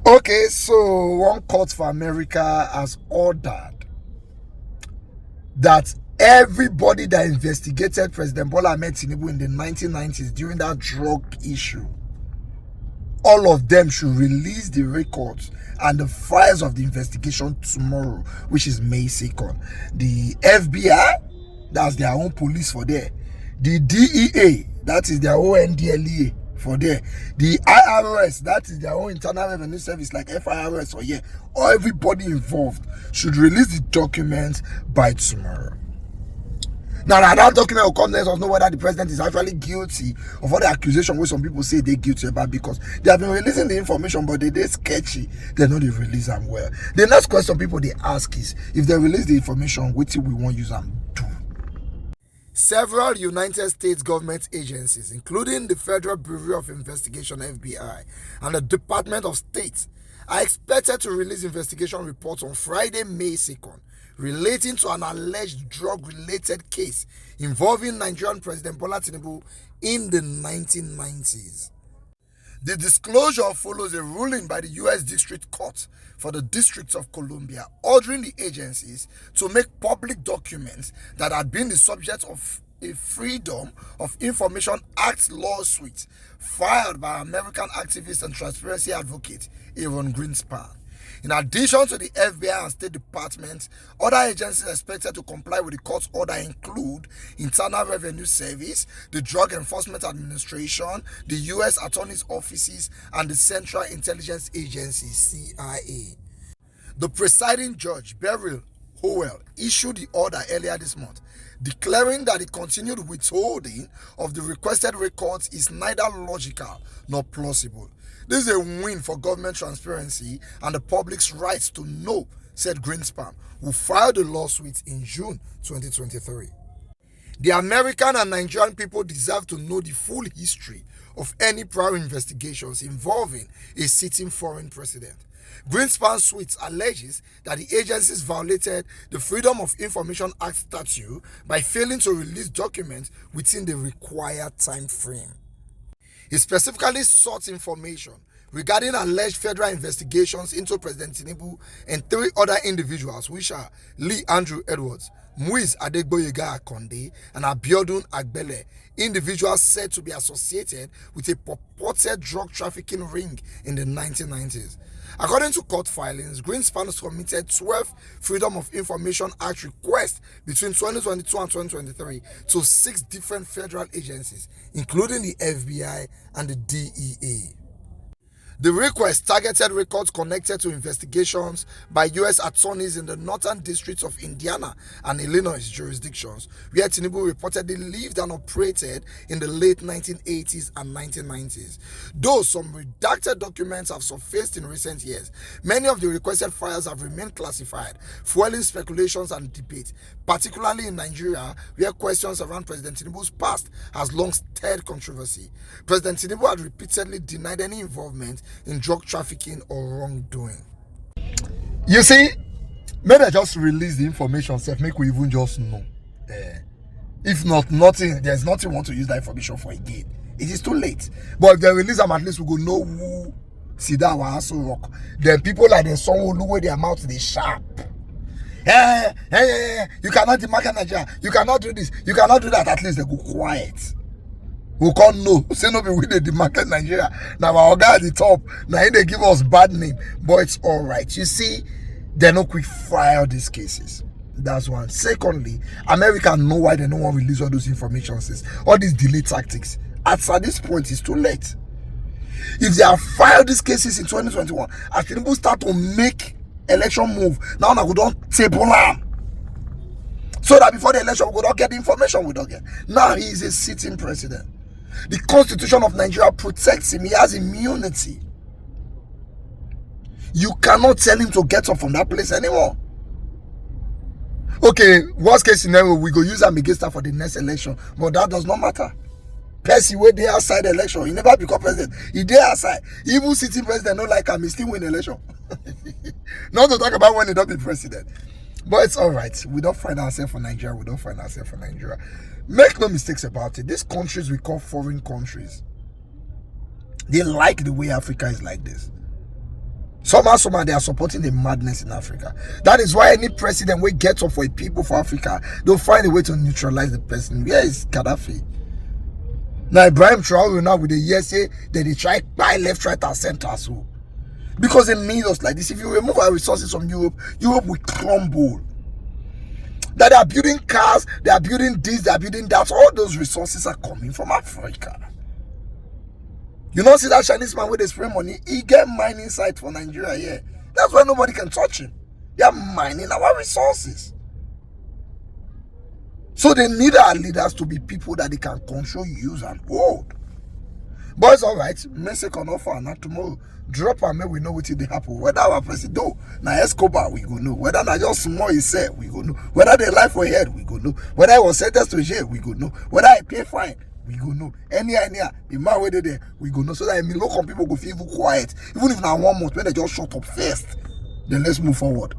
Okay, so one court for America has ordered that everybody that investigated President Bola Ahmed Tinubu in the 1990s during that drug issue, all of them should release the records and the files of the investigation tomorrow, which is May 2nd. The FBI, that's their own police for there. The DEA, that is their own NDLEA for there. The IRS, that is their own Internal Revenue Service like FIRS or yeah. Or everybody involved should release the documents by tomorrow. Now that document will come, let us know whether the president is actually guilty of all the accusation where some people say they're guilty about, because they have been releasing the information, but they're sketchy. They know they release them well. The next question people they ask is, if they release the information, what we won't use them do? Several United States government agencies, including the Federal Bureau of Investigation (FBI) and the Department of State, are expected to release investigation reports on Friday, May 2nd, relating to an alleged drug-related case involving Nigerian President Bola Tinubu in the 1990s. The disclosure follows a ruling by the U.S. District Court for the District of Columbia, ordering the agencies to make public documents that had been the subject of a Freedom of Information Act lawsuit filed by American activist and transparency advocate Aaron Greenspan. In addition to the FBI and State Department, other agencies expected to comply with the court's order include Internal Revenue Service, the Drug Enforcement Administration, the U.S. Attorney's Offices, and the Central Intelligence Agency, CIA. The presiding judge, Beryl Howell, issued the order earlier this month, declaring that the continued withholding of the requested records is neither logical nor plausible. This is a win for government transparency and the public's rights to know, said Greenspan, who filed the lawsuit in June 2023. The American and Nigerian people deserve to know the full history of any prior investigations involving a sitting foreign president. Greenspan's suit alleges that the agencies violated the Freedom of Information Act statute by failing to release documents within the required time frame. He specifically sought information regarding alleged federal investigations into President Tinubu and 3 other individuals, which are Lee Andrew Edwards, Muiz Adegboyega Akonde, and Abiodun Agbele, individuals said to be associated with a purported drug trafficking ring in the 1990s. According to court filings, Greenspan submitted 12 Freedom of Information Act requests between 2022 and 2023 to 6 different federal agencies, including the FBI and the DEA. The request targeted records connected to investigations by U.S. attorneys in the northern districts of Indiana and Illinois jurisdictions, where Tinubu reportedly lived and operated in the late 1980s and 1990s. Though some redacted documents have surfaced in recent years, many of the requested files have remained classified, fueling speculations and debate, particularly in Nigeria, where questions around President Tinubu's past has long stirred controversy. President Tinubu had repeatedly denied any involvement in drug trafficking or wrongdoing. You see, maybe I just release the information, make we even just know. If not, there's nothing we want to use that information for again. It is too late. But if they release them, at least we go know who see that one also rock. Then people like the song who know their mouth they sharp. You cannot demarket Nigeria. You cannot do this. You cannot do that. At least they go quiet. We can't know. Say no be we dey demarket Nigeria. Now our guy at the top. Now they give us bad name. But it's alright. You see, they're not quick file these cases. That's one. Secondly, America know why they don't want to release all those information. All these delay tactics. At this point, it's too late. If they have filed these cases in 2021, as Tinubu start to make election move, now we don't table them. So that before the election, we don't get the information we don't get. Now he is a sitting president. The Constitution of Nigeria protects him. He has immunity. You cannot tell him to get up from that place anymore. Okay, worst case scenario, we go use him against her for the next election. But that does not matter. Percy wey dey outside the election, he never become president. He dey outside. Even sitting president don't like him, he still win the election. Not to talk about when he don't be president. But it's all right. We don't find ourselves for Nigeria. We don't find ourselves for Nigeria. Make no mistakes about it. These countries we call foreign countries, they like the way Africa is like this. Somehow, they are supporting the madness in Africa. That is why any president will get up for a people for Africa, they'll find a way to neutralize the person. Where is Gaddafi? Now, Ibrahim Traore now with the years say that they try buy left, right, and center. So, because they need us like this. If you remove our resources from Europe, Europe will crumble. That they are building cars, they are building this, they are building that. All those resources are coming from Africa. You know, see that Chinese man with the spray money, he get mining site for Nigeria here. That's why nobody can touch him. They are mining our resources. So they need our leaders to be people that they can control, use, and hold. But it's alright. Mercy can offer not tomorrow. Drop and make we know what they happen. Whether our president now Escobar, we go know. Whether not just small he said, we go know. Whether they life for head, we go know. Whether I was sentenced to jail, we go know. Whether I pay fine, we go know. Any the man where they there, we go know. So that local people go feel quiet. Even if now 1 month when they just shut up first, then let's move forward.